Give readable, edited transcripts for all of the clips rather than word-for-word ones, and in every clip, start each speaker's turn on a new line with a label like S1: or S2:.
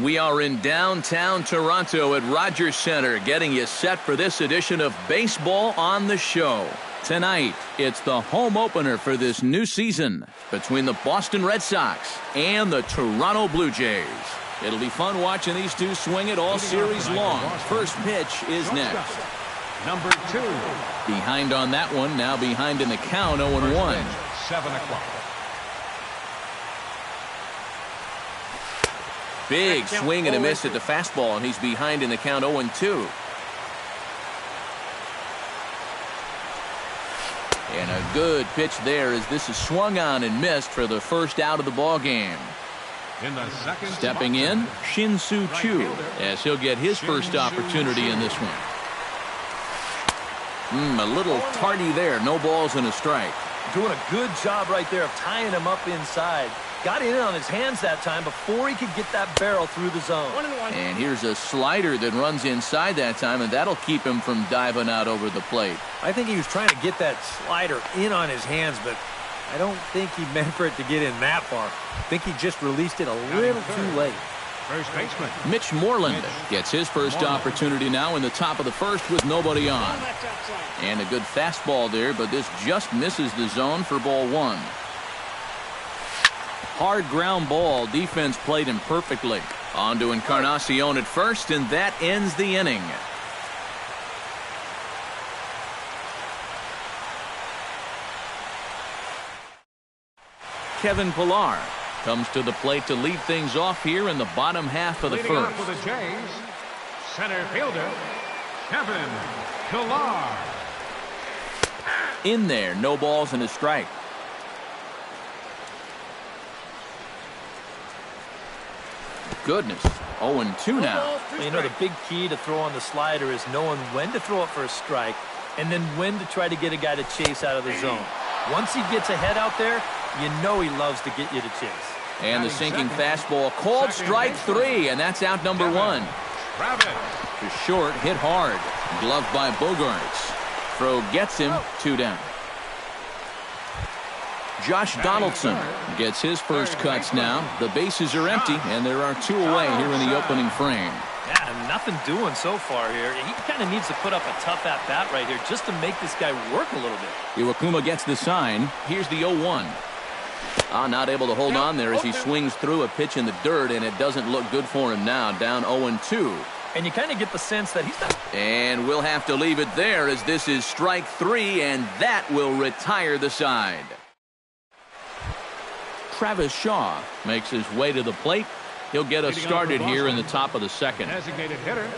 S1: We are in downtown Toronto at Rogers Centre, getting you set for this edition of Baseball on the Show. Tonight, it's the home opener for this new season between the Boston Red Sox and the Toronto Blue Jays. It'll be fun watching these two swing it all series long. First pitch is next.
S2: Number 2.
S1: Behind on that one, now behind in the count, 0-1.
S2: 7 o'clock.
S1: Big swing and a miss at the fastball, and he's behind in the count 0-2. And a good pitch there as this is swung on and missed for the first out of the ball game. Stepping in, Shin-Soo Choo, as he'll get his first opportunity in this one. A little tardy there. No balls and a strike.
S3: Doing a good job right there of tying him up inside. Got in on his hands that time before he could get that barrel through the zone.
S1: And here's a slider that runs inside that time, and that'll keep him from diving out over the plate.
S3: I think he was trying to get that slider in on his hands, but I don't think he meant for it to get in that far. I think he just released it a little too late.
S2: First baseman
S1: Mitch Moreland gets his first opportunity now in the top of the first with nobody on. And a good fastball there, but this just misses the zone for ball 1. Hard ground ball. Defense played him perfectly. On to Encarnacion at first, and that ends the inning. Kevin Pillar comes to the plate to lead things off here in the bottom half of the
S2: leading
S1: first.
S2: off for the Jays, center fielder Kevin Pillar.
S1: In there, no balls and a strike. Goodness, 0-2 now.
S3: Well, you know, the big key to throw on the slider is knowing when to throw it for a strike and then when to try to get a guy to chase out of the zone. Once he gets ahead out there, you know he loves to get you to chase.
S1: And the sinking fastball called strike 3, and that's out number 1. To short, hit hard. Gloved by Bogarts. Throw gets him, 2 down. Josh Donaldson gets his first cuts now. The bases are empty, and there are 2 away here in the opening frame.
S3: Yeah, nothing doing so far here. He kind of needs to put up a tough at-bat right here just to make this guy work a little bit.
S1: Iwakuma gets the sign. Here's the 0-1. Not able to hold on there as he swings through a pitch in the dirt, and it doesn't look good for him now. Down 0-2.
S3: And you kind of get the sense that he's not.
S1: And we'll have to leave it there as this is strike 3, and that will retire the side. Travis Shaw makes his way to the plate. He'll get us started here in the top of the second.
S2: Designated hitter,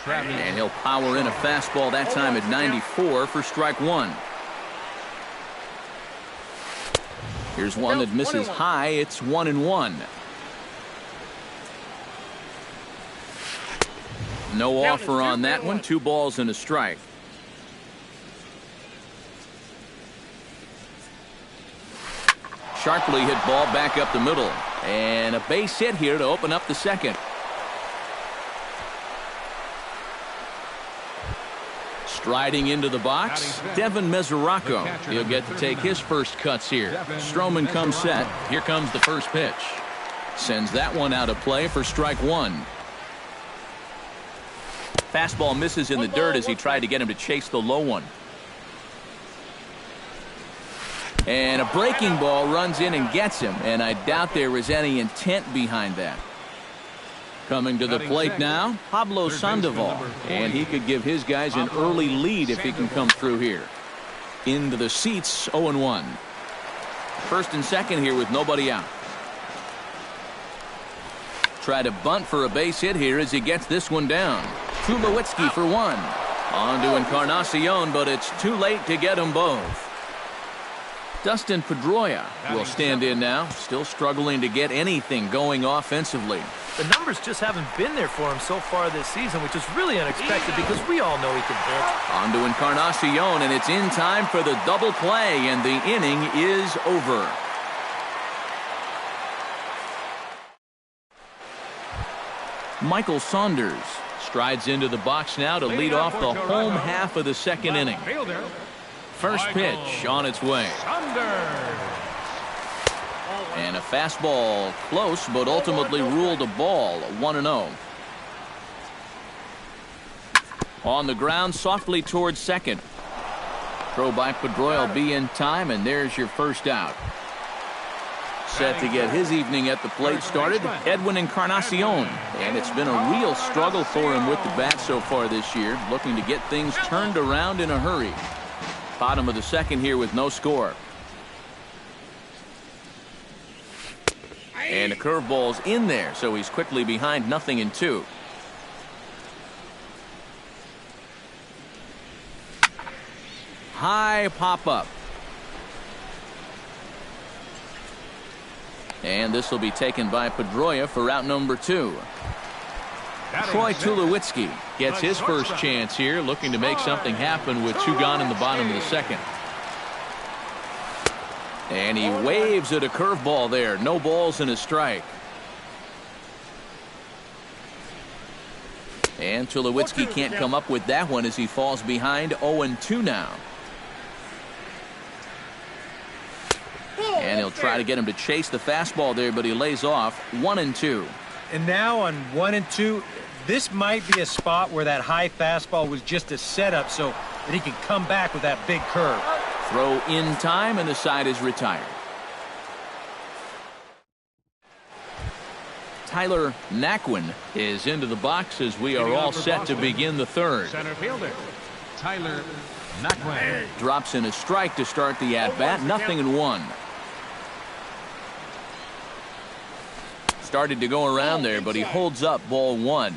S1: and he'll power in a fastball that time at 94 for strike 1. Here's one that misses high. It's 1-1. No offer on that one. 2 balls and a strike. Sharply hit ball back up the middle. And a base hit here to open up the second. Striding into the box, Devin Mesoraco. He'll get to take his first cuts here. Stroman comes set. Here comes the first pitch. Sends that one out of play for strike 1. Fastball misses in the dirt as he tried to get him to chase the low one. And a breaking ball runs in and gets him, and I doubt there was any intent behind that. Coming to the plate now, Pablo Sandoval, and he could give his guys an early lead if he can come through here. Into the seats, 0-1. First and second here with nobody out. Try to bunt for a base hit here as he gets this one down. Tulowitzki for 1. On to Encarnacion, but it's too late to get them both. Dustin Pedroia will stand in now, still struggling to get anything going offensively.
S3: The numbers just haven't been there for him so far this season, which is really unexpected because we all know he can hit.
S1: On to Encarnacion, and it's in time for the double play, and the inning is over. Michael Saunders strides into the box now to lead off the home half of the second inning. First pitch on its way. And a fastball close, but ultimately ruled a ball, 1-0. On the ground, softly towards second. Throw by Pedroia will be in time, and there's your first out. Set to get his evening at the plate started, Edwin Encarnacion. And it's been a real struggle for him with the bat so far this year, looking to get things turned around in a hurry. Bottom of the second here with no score. And a curveball's in there, so he's quickly behind 0-2. High pop-up. And this will be taken by Pedroia for out number 2. Troy Tulowitzki gets his first chance here, looking to make something happen with 2 gone in the bottom of the second. And he waves at a curveball there. No balls and a strike. And Tulowitzki can't come up with that one as he falls behind 0-2 now. And he'll try to get him to chase the fastball there, but he lays off 1-2.
S4: And now on 1-2, this might be a spot where that high fastball was just a setup so that he can come back with that big curve.
S1: Throw in time, and the side is retired. Tyler Naquin is into the box as we are all set to begin the third.
S2: Center fielder, Tyler Naquin.
S1: Drops in a strike to start the at-bat, 0-1. Started to go around there, but he holds up, ball 1.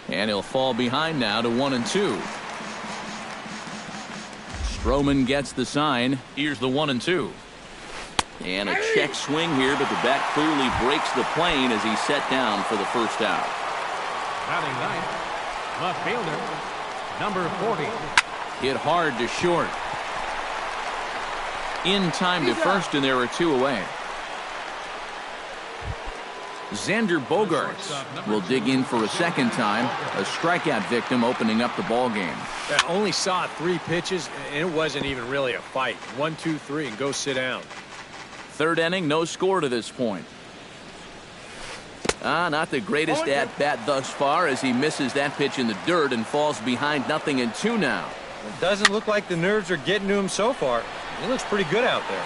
S1: And he'll fall behind now to 1-2. Stroman gets the sign. Here's the 1-2. And a check swing here, but the bat clearly breaks the plane as he's set down for the first out.
S2: Batting ninth, left fielder, number 40.
S1: Hit hard to short. In time to first, and there are 2 away. Xander Bogaerts will dig in for a second time. A strikeout victim opening up the ball game.
S4: I only saw 3 pitches, and it wasn't even really a fight. 1, 2, 3, and go sit down.
S1: Third inning, no score to this point. Not the greatest at-bat thus far as he misses that pitch in the dirt and falls behind 0-2 now.
S4: It doesn't look like the nerves are getting to him so far. He looks pretty good out there.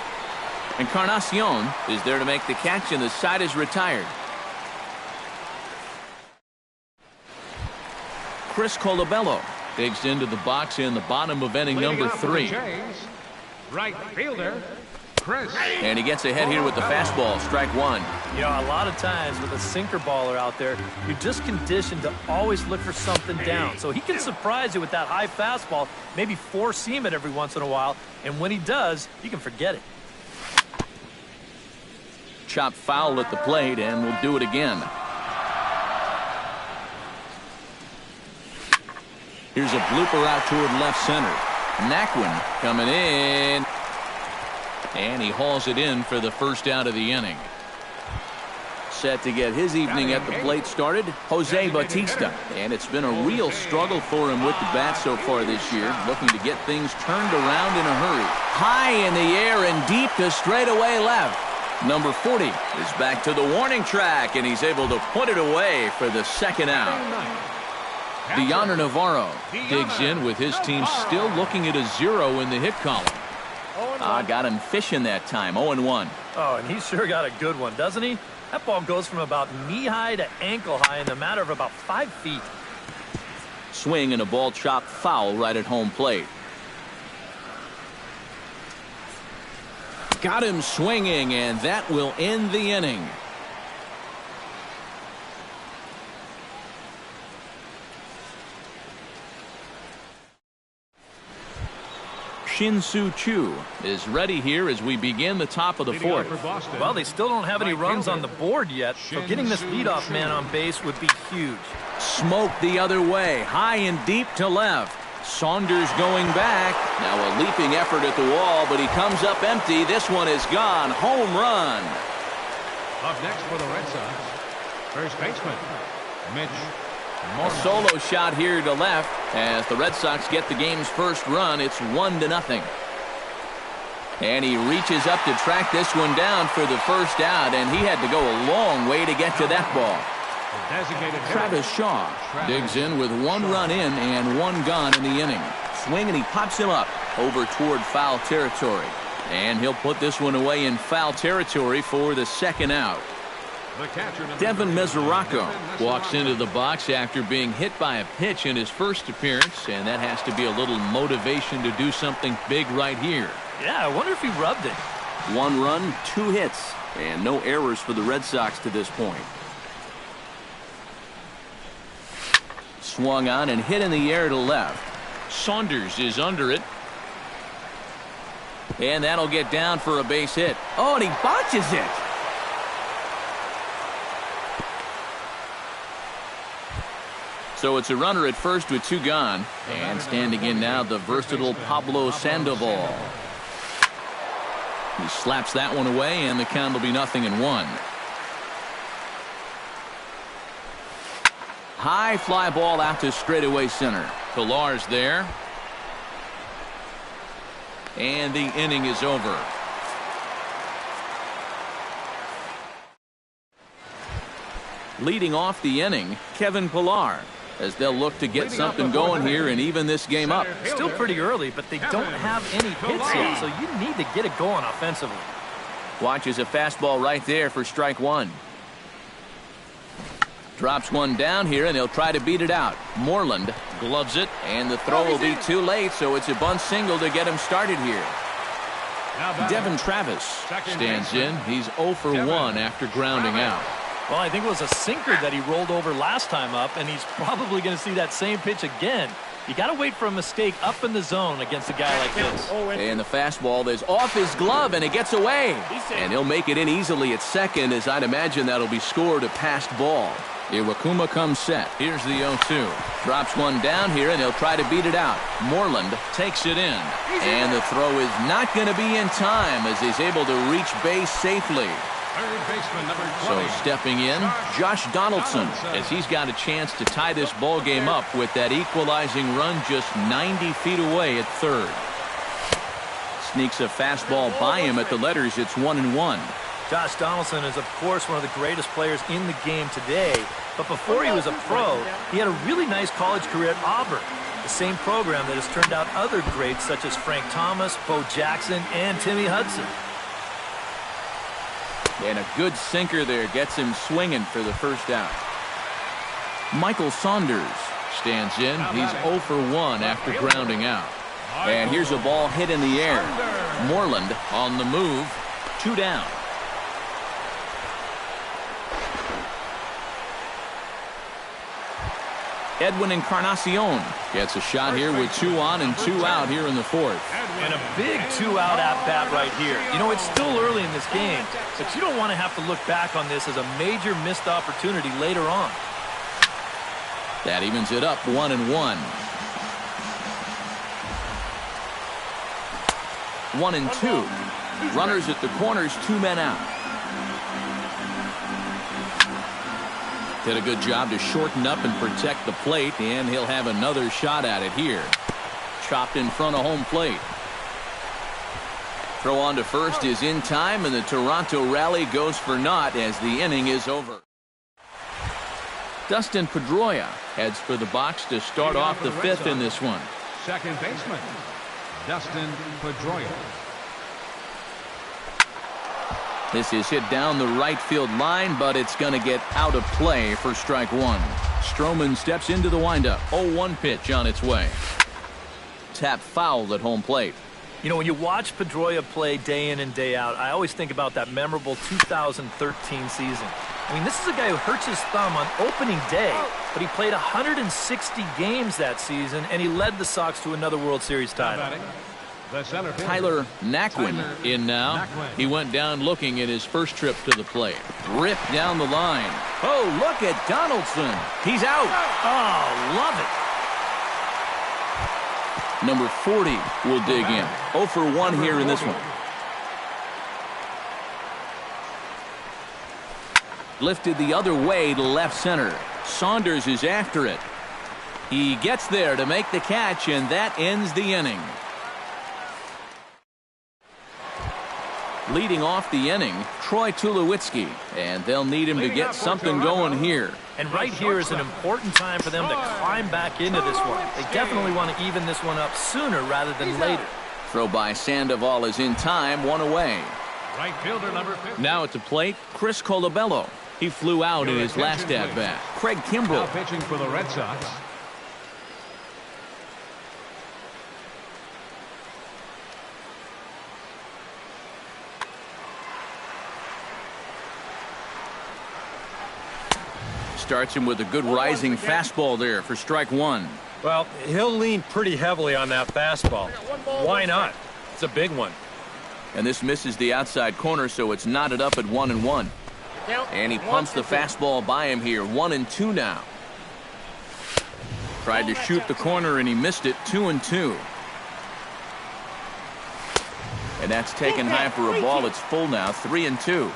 S1: Encarnacion is there to make the catch, and the side is retired. Chris Colabello digs into the box in the bottom of inning number 3.
S2: Right fielder, Chris.
S1: And he gets ahead here with the fastball, strike 1.
S3: You know, a lot of times with a sinker baller out there, you're just conditioned to always look for something down. So he can surprise you with that high fastball, maybe four-seam it every once in a while, and when he does, you can forget it.
S1: Chopped foul at the plate, and we'll do it again. Here's a blooper out toward left center. Naquin coming in. And he hauls it in for the first out of the inning. Set to get his evening at the plate started, Jose Bautista. And it's been a real struggle for him with the bat so far this year, looking to get things turned around in a hurry. High in the air and deep to straightaway left. Number 40 is back to the warning track, and he's able to put it away for the second out. Deoner Navarro digs in with his team still looking at a 0 in the hit column. Got him fishing that time, 0-1.
S3: Oh, and he sure got a good one, doesn't he? That ball goes from about knee-high to ankle-high in the matter of about 5 feet.
S1: Swing and a ball chopped foul right at home plate. Got him swinging, and that will end the inning. Shin-Soo Choo is ready here as we begin the top of the fourth.
S3: Well, they still don't have any runs on the board yet, so getting this leadoff man on base would be huge.
S1: Smoke the other way, high and deep to left. Saunders going back. Now a leaping effort at the wall, but he comes up empty. This one is gone. Home run.
S2: Up next for the Red Sox, first baseman, Mitch.
S1: A solo shot here to left as the Red Sox get the game's first run. It's 1-0. And he reaches up to track this one down for the first out, and he had to go a long way to get to that ball. Travis Shaw digs in with 1 run in and 1 gone in the inning. Swing, and he pops him up over toward foul territory. And he'll put this one away in foul territory for the second out. Devin Mesoraco walks into the box after being hit by a pitch in his first appearance, and that has to be a little motivation to do something big right here.
S3: Yeah, I wonder if he rubbed it.
S1: 1 run, 2 hits, and no errors for the Red Sox to this point. Swung on and hit in the air to left. Saunders is under it. And that'll get down for a base hit. Oh, and he botches it. So it's a runner at first with 2 gone. And standing in now, the versatile Pablo Sandoval. He slaps that one away, and the count will be 0-1. High fly ball out to straightaway center. Pilar's there. And the inning is over. Leading off the inning, Kevin Pillar, as they'll look to get something going here and even this game up.
S3: Still pretty early, but they don't have any hits yet, so you need to get it going offensively.
S1: Watches a fastball right there for strike 1. Drops one down here, and he'll try to beat it out. Moreland gloves it, and the throw will be too late, so it's a bunt single to get him started here. Devin Travis stands in. He's 0 for 1 after grounding out.
S3: Well, I think it was a sinker that he rolled over last time up, and he's probably going to see that same pitch again. You got to wait for a mistake up in the zone against a guy like this.
S1: And the fastball is off his glove, and it gets away. And he'll make it in easily at second, as I'd imagine that'll be scored a passed ball. Iwakuma comes set. Here's the 0-2. Drops one down here, and he'll try to beat it out. Moreland takes it in. And the throw is not going to be in time, as he's able to reach base safely.
S2: Third baseman, number 20.
S1: So stepping in, Josh Donaldson, as he's got a chance to tie this ball game up with that equalizing run just 90 feet away at third. Sneaks a fastball by him at the letters. It's 1-1.
S3: Josh Donaldson is, of course, one of the greatest players in the game today. But before he was a pro, he had a really nice college career at Auburn, the same program that has turned out other greats such as Frank Thomas, Bo Jackson, and Timmy Hudson.
S1: And a good sinker there gets him swinging for the first out. Michael Saunders stands in. He's 0 for 1 after grounding out. And here's a ball hit in the air. Moreland on the move. 2 down. Edwin Encarnacion gets a shot here with 2 on and 2 out here in the 4th.
S3: And a big 2-out at-bat right here. You know, it's still early in this game, but you don't want to have to look back on this as a major missed opportunity later on.
S1: That evens it up 1-1. 1-2. Runners at the corners, 2 men out. Did a good job to shorten up and protect the plate, and he'll have another shot at it here. Chopped in front of home plate. Throw on to first is in time, and the Toronto rally goes for naught as the inning is over. Dustin Pedroia heads for the box to start off the 5th in this one.
S2: Second baseman, Dustin Pedroia.
S1: This is hit down the right field line, but it's going to get out of play for strike 1. Stroman steps into the windup. 0-1 pitch on its way. Tap foul at home plate.
S3: You know, when you watch Pedroia play day in and day out, I always think about that memorable 2013 season. I mean, this is a guy who hurts his thumb on opening day, but he played 160 games that season, and he led the Sox to another World Series title.
S1: Tyler Naquin in now. He went down looking at his first trip to the plate. Ripped down the line. Oh, look at Donaldson. He's out.
S3: Oh, love it.
S1: Number 40 will dig in. 0 for 1 here in this one. Lifted the other way to left center. Saunders is after it. He gets there to make the catch, and that ends the inning. Leading off the inning, Troy Tulowitzki, and they'll need him to get something going here.
S3: And right here is an important time for them to climb back into this one. They definitely want to even this one up sooner rather than later.
S1: Throw by Sandoval is in time, one away.
S2: Right fielder number 50.
S1: Now at the plate, Chris Colabello. He flew out in his last at-bat. Craig
S2: Now
S1: Kimbrell.
S2: pitching for the Red Sox.
S1: Starts him with a good rising fastball there for strike one.
S4: Well, he'll lean pretty heavily on that fastball. Why not? It's a big one.
S1: And this misses the outside corner, so it's knotted up at 1-1. And he pumps the fastball by him here, 1-2 now. Tried to shoot the corner and he missed it, 2-2. And that's taken high for a ball. It's full now, 3-2.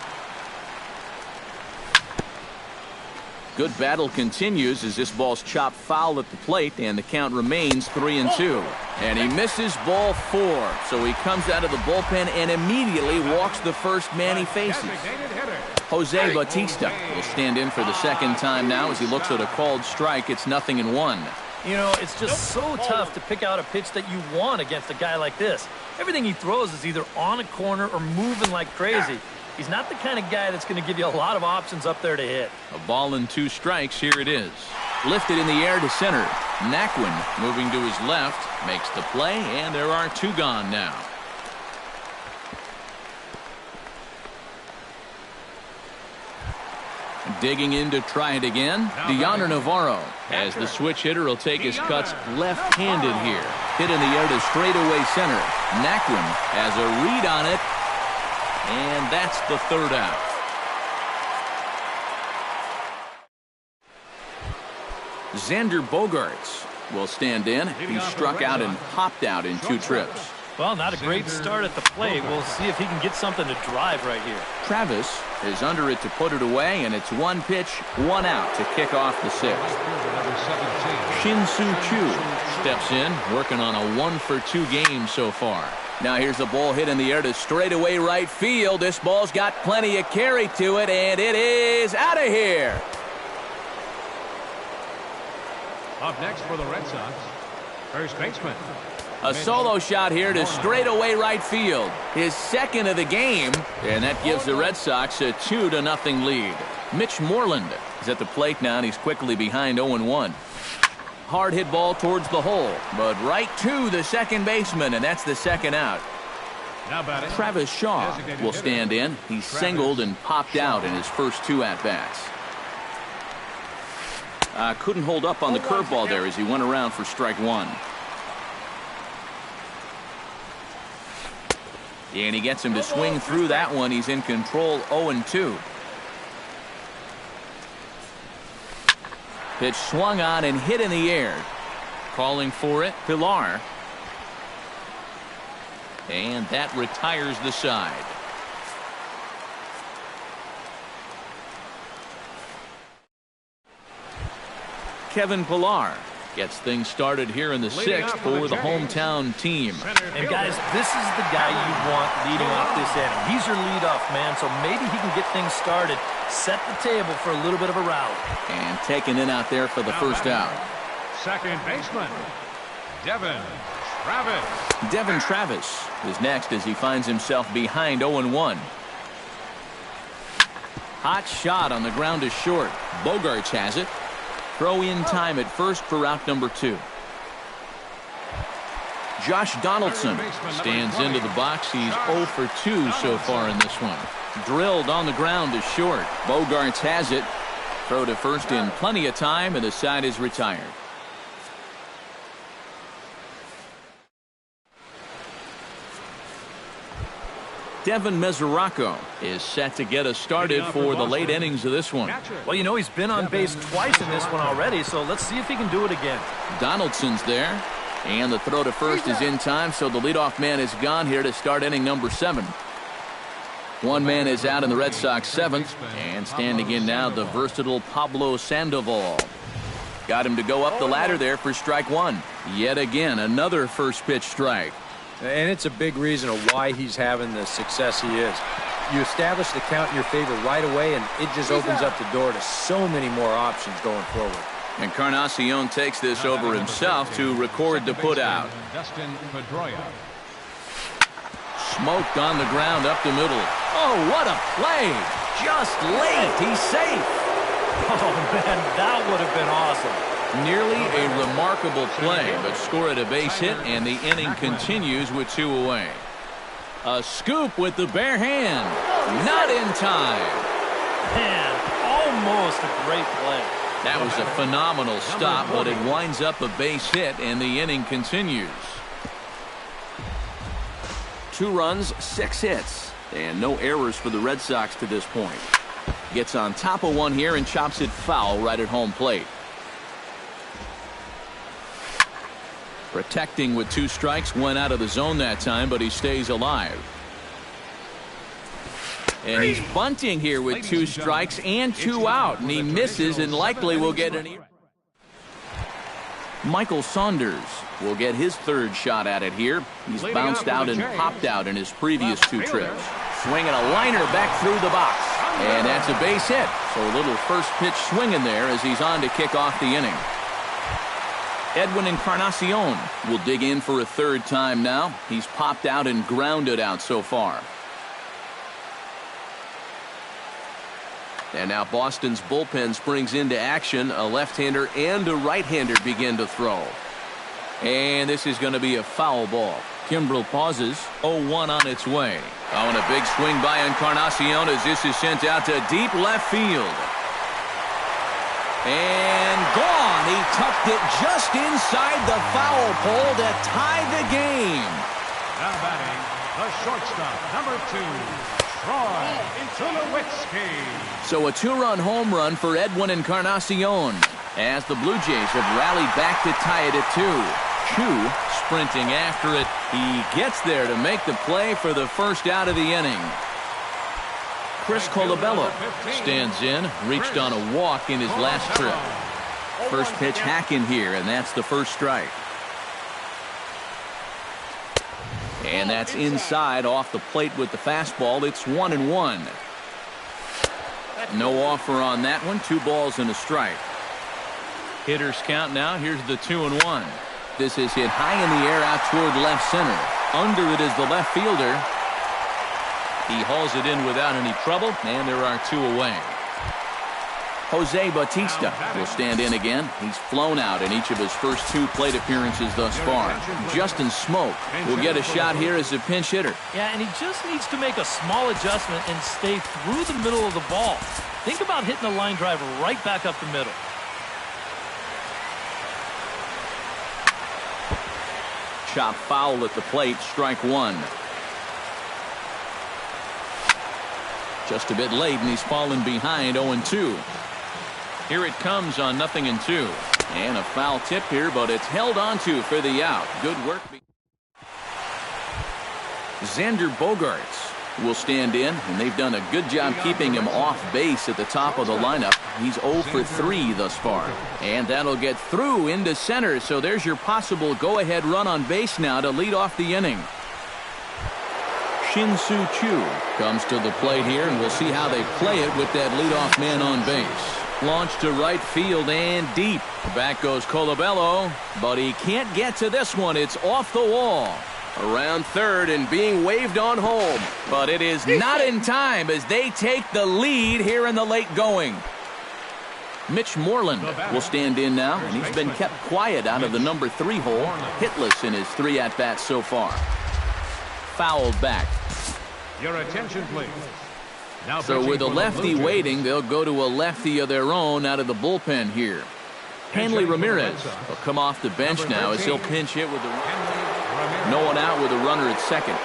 S1: Good battle continues as this ball's chopped foul at the plate, and the count remains 3-2. And he misses ball 4, so he comes out of the bullpen and immediately walks the first man he faces.
S2: Designated hitter.
S1: Jose Bautista will stand in for the second time now as he looks at a called strike. It's 0-1.
S3: You know, it's just so tough to pick out a pitch that you want against a guy like this. Everything he throws is either on a corner or moving like crazy. He's not the kind of guy that's going to give you a lot of options up there to hit.
S1: A ball and 2 strikes. Here it is. Lifted in the air to center. Naquin moving to his left. Makes the play, and there are 2 gone now. Digging in to try it again. Deoner Navarro, as the switch hitter, will take his cuts left-handed here. Hit in the air to straightaway center. Naquin has a read on it, and that's the 3rd out. Xander Bogaerts will stand in. He struck out and popped out in 2 trips.
S3: Well, not a great start at the plate. We'll see if he can get something to drive right here.
S1: Travis is under it to put it away, and it's 1 pitch, 1 out to kick off the 6th. Shin-Soo Choo steps in, working on a 1-for-2 game so far. Now here's the ball hit in the air to straightaway right field. This ball's got plenty of carry to it, and it is out of here.
S2: Up next for the Red Sox, first baseman.
S1: A solo shot here to straightaway right field. His 2nd of the game, and that gives the Red Sox a 2-0 lead. Mitch Moreland is at the plate now, and he's quickly behind 0-1. Hard hit ball towards the hole, but right to the second baseman, and that's the 2nd out.
S2: Now batting,
S1: Travis Shaw will stand in. He's singled and popped out in his first 2 at-bats. Couldn't hold up on the curveball there as he went around for strike 1. And he gets him to swing through that one. He's in control, 0-2. Pitch swung on and hit in the air. Calling for it, Pilar. And that retires the side. Kevin Pilar gets things started here in the 6th for the hometown team.
S3: And guys, this is the guy you want leading off this inning. He's your leadoff man, so maybe he can get things started, set the table for a little bit of a rally.
S1: And taken in out there for the first out.
S2: second baseman, Devin Travis.
S1: Devin Travis is next as he finds himself behind 0-1. Hot shot on the ground is short. Bogaerts has it. Throw in time at first for out number 2. Josh Donaldson stands into the box. He's 0 for 2 so far in this one. Drilled on the ground is short. Bogaerts has it. Throw to first in plenty of time, and the side is retired. Devin Mesoraco is set to get us started for the late innings of this one.
S3: Well, you know, he's been on base twice in this one already, so let's see if he can do it again.
S1: Donaldson's there, and the throw to first is in time, so the leadoff man is gone here to start inning number 7. One man is out in the Red Sox 7th, and standing in now the versatile Pablo Sandoval. Got him to go up the ladder there for strike 1. Yet again, another first pitch strike.
S4: And it's a big reason of why he's having the success he is. You establish the count in your favor right away, and it just opens up the door to so many more options going forward.
S1: Encarnacion takes this over himself to record the putout.
S2: Dustin Pedroia.
S1: Smoked on the ground up the middle. Oh, what a play! Just late. He's safe.
S3: Oh, man, that would have been awesome.
S1: Nearly a remarkable play, but scored a base hit, and the inning continues with 2 away. A scoop with the bare hand. Not in time.
S3: Man, almost a great play.
S1: That was a phenomenal stop, but it winds up a base hit, and the inning continues. 2 runs, 6 hits, and no errors for the Red Sox to this point. Gets on top of one here and chops it foul right at home plate. Protecting with 2 strikes, went out of the zone that time, but he stays alive. And he's bunting here with 2 strikes and 2 out, and he misses and likely will get an... Michael Saunders will get his 3rd shot at it here. He's bounced out and popped out in his previous 2 trips. Swinging a liner back through the box. And that's a base hit. So a little first pitch swinging there as he's on to kick off the inning. Edwin Encarnacion will dig in for a 3rd time now. He's popped out and grounded out so far. And now Boston's bullpen springs into action. A left-hander and a right-hander begin to throw. And this is going to be a foul ball. Kimbrel pauses. 0-1 on its way. Oh, and a big swing by Encarnacion as this is sent out to deep left field. And gone. He tucked it just inside the foul pole to tie the game.
S2: Now batting, the shortstop, number 2, Troy Tulowitzki.
S1: So a 2-run home run for Edwin Encarnacion as the Blue Jays have rallied back to tie it at 2. Chu sprinting after it. He gets there to make the play for the first out of the inning. Chris Colabello stands in, reached on a walk in his last trip. First pitch hacking here, and that's the first strike. And that's inside off the plate with the fastball. It's 1-1. No offer on that one. 2 balls and a strike. Hitters count now. Here's the 2-1. This is hit high in the air out toward left center. Under it is the left fielder. He hauls it in without any trouble, and there are 2 away. Jose Bautista will stand in again. He's flown out in each of his first 2 plate appearances thus far. Justin Smoke will get a shot here as a pinch hitter.
S3: Yeah, and he just needs to make a small adjustment and stay through the middle of the ball. Think about hitting a line drive right back up the middle.
S1: Chop foul at the plate, strike 1. Just a bit late, and he's fallen behind 0-2. Here it comes on 0-2. And a foul tip here, but it's held onto for the out. Good work. Xander Bogaerts will stand in, and they've done a good job keeping him off base at the top of the lineup. He's 0 for 3 thus far. And that'll get through into center, so there's your possible go-ahead run on base now to lead off the inning. Shin-Soo Choo comes to the plate here, and we'll see how they play it with that leadoff man on base. Launched to right field and deep. Back goes Colabello, but he can't get to this one. It's off the wall. Around third and being waved on home. But it is not in time as they take the lead here in the late going. Mitch Moreland will stand in now, and he's been kept quiet out of the number 3 hole. Hitless in his 3 at-bats so far. Fouled back.
S2: Your attention, please. Now
S1: so with a lefty waiting, they'll go to a lefty of their own out of the bullpen here. Hanley Ramirez will come off the bench now as he'll pinch hit with the no one out with a runner at second.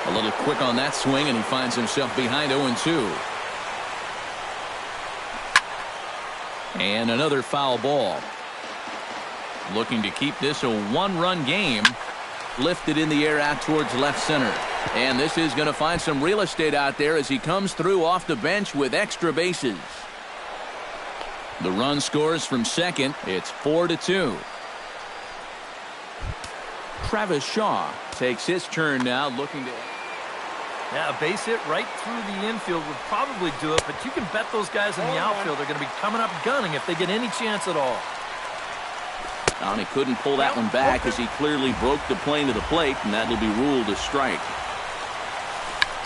S1: A little quick on that swing, and he finds himself behind 0-2. And another foul ball. Looking to keep this a 1-run game. Lifted in the air out towards left center. And this is going to find some real estate out there as he comes through off the bench with extra bases. The run scores from second. It's 4-2. Travis Shaw takes his turn now, looking to...
S3: Yeah, a base hit right through the infield would probably do it, but you can bet those guys in the outfield are going to be coming up gunning if they get any chance at all.
S1: And he couldn't pull that one back as he clearly broke the plane to the plate, and that'll be ruled a strike.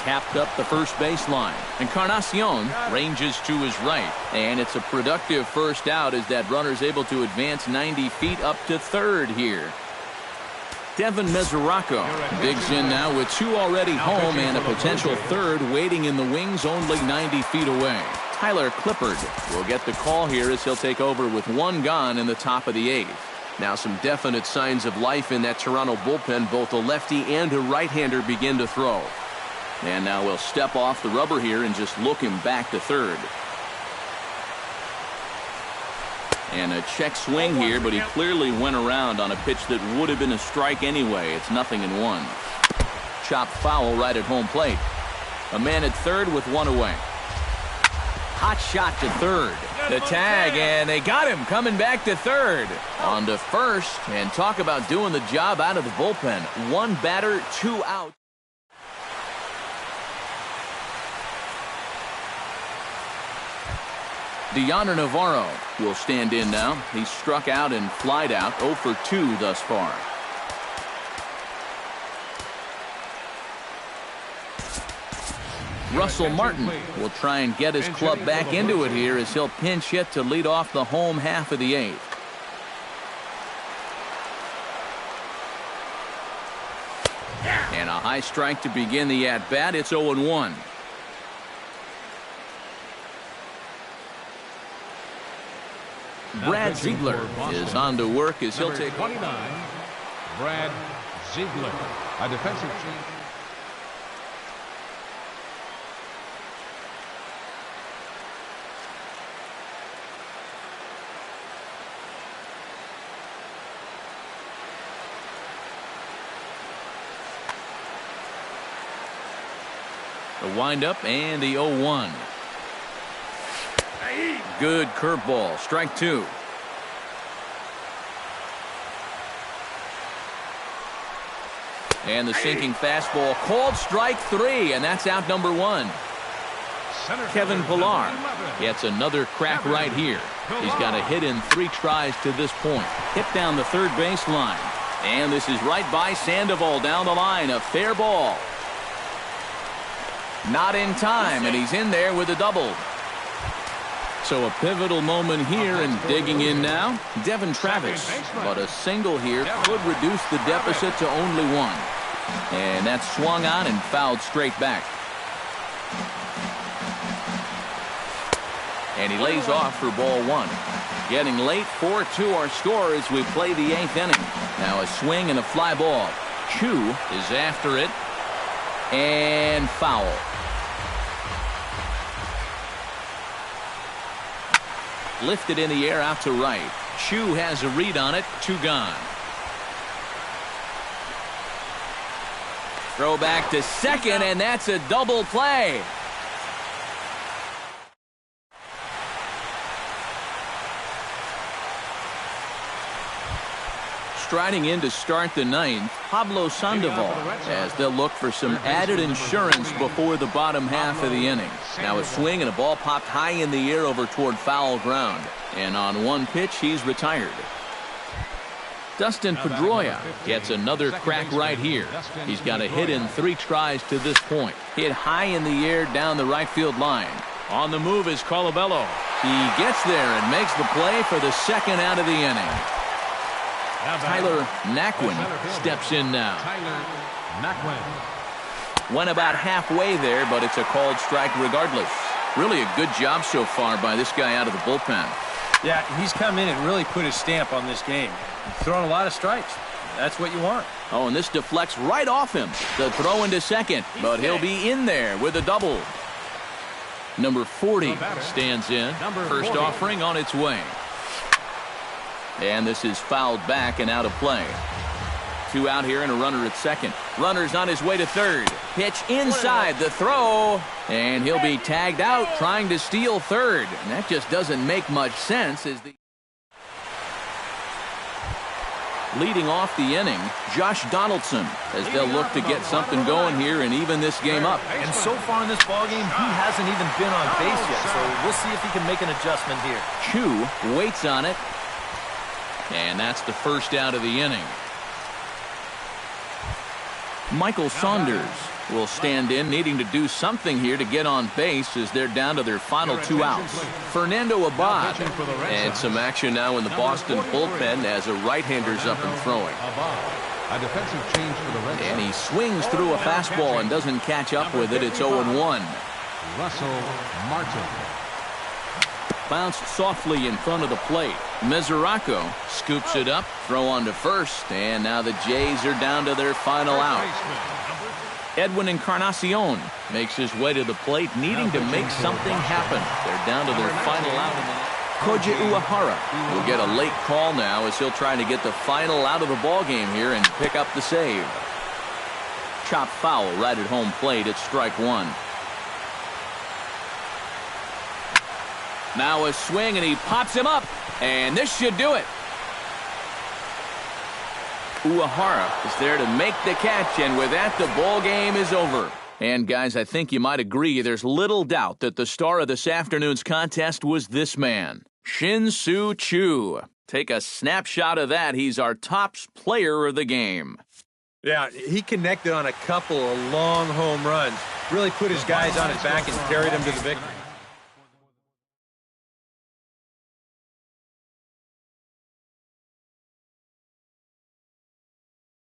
S1: Tapped up the first baseline. Encarnacion ranges to his right. And it's a productive first out as that runner's able to advance 90 feet up to third here. Devin Mesoraco digs in now with two already home and a potential third waiting in the wings only 90 feet away. Tyler Clippard will get the call here as he'll take over with one gone in the top of the eighth. Now some definite signs of life in that Toronto bullpen. Both a lefty and a right-hander begin to throw. And now we'll step off the rubber here and just look him back to third. And a check swing here, but he clearly went around on a pitch that would have been a strike anyway. It's 0-1. Chopped foul right at home plate. A man at third with one away. Hot shot to third. The tag, and they got him coming back to third. On to first, and talk about doing the job out of the bullpen. One batter, two out. Deoner Navarro will stand in now. He's struck out and flied out, 0 for 2 thus far. Russell Martin will try and get his club back into it here as he'll pinch hit to lead off the home half of the eighth. And a high strike to begin the at-bat. It's 0-1. Brad Ziegler is on to work as he'll take
S2: 29, Brad Ziegler, a defensive change.
S1: The windup and the 0-1. Good curveball. Strike two. And the sinking fastball called strike three, and that's out number one. Kevin Pillar gets another crack right here. He's got a hit in 3 tries to this point. Hit down the third baseline. And this is right by Sandoval down the line. A fair ball. Not in time, and he's in there with a double. So a pivotal moment here, and digging in now, Devin Travis. But a single here could reduce the deficit to only 1. And that's swung on and fouled straight back. And he lays off for ball 1. Getting late, 4-2 our score as we play the 8th inning. Now a swing and a fly ball. Chu is after it. And foul. Lifted in the air out to right. Chu has a read on it. 2 gone. Throw back to second, and that's a double play. Striding in to start the 9th, Pablo Sandoval, as they'll look for some added insurance before the bottom half of the inning. Now a swing and a ball popped high in the air over toward foul ground. And on one pitch, he's retired. Dustin Pedroia gets another crack right here. He's got a hit in 3 tries to this point. Hit high in the air down the right field line. On the move is Colabello. He gets there and makes the play for the 2nd out of the inning. Tyler Naquin steps in now. Went about halfway there, but it's a called strike regardless. Really a good job so far by this guy out of the bullpen.
S4: Yeah, he's come in and really put his stamp on this game. He's thrown a lot of strikes. That's what you want.
S1: Oh, and this deflects right off him. The throw into second, but he'll be in there with a double. Number 40 stands in. First offering on its way. And this is fouled back and out of play. 2 out here and a runner at second. Runner's on his way to third. Pitch inside the throw. And he'll be tagged out trying to steal third. And that just doesn't make much sense as the Leading off the inning, Josh Donaldson, as they'll look to get something going here and even this game up.
S3: And so far in this ballgame, he hasn't even been on base yet, so we'll see if he can make an adjustment here.
S1: Chu waits on it, and that's the first out of the inning. Michael Saunders will stand in, needing to do something here to get on base as they're down to their final 2 outs. Fernando Abad, and some action now in the Boston bullpen as a right-hander's up and throwing.
S2: A defensive change for the Red Sox.
S1: And he swings through a fastball and doesn't catch up with it. It's 0-1.
S2: Russell Martin.
S1: Bounced softly in front of the plate. Mesoraco scoops it up, throw on to first, and now the Jays are down to their final out. Edwin Encarnacion makes his way to the plate, needing to make something happen. They're down to their final out. Koji Uehara will get a late call now as he'll try to get the final out of the ballgame here and pick up the save. Chopped foul right at home plate. It's strike one. Now a swing, and he pops him up, and this should do it. Uehara is there to make the catch, and with that, the ball game is over. And guys, I think you might agree there's little doubt that the star of this afternoon's contest was this man, Shin-Soo Choo. Take a snapshot of that. He's our top player of the game.
S4: Yeah, he connected on a couple of long home runs. Really put his guys on his back and carried them to the victory.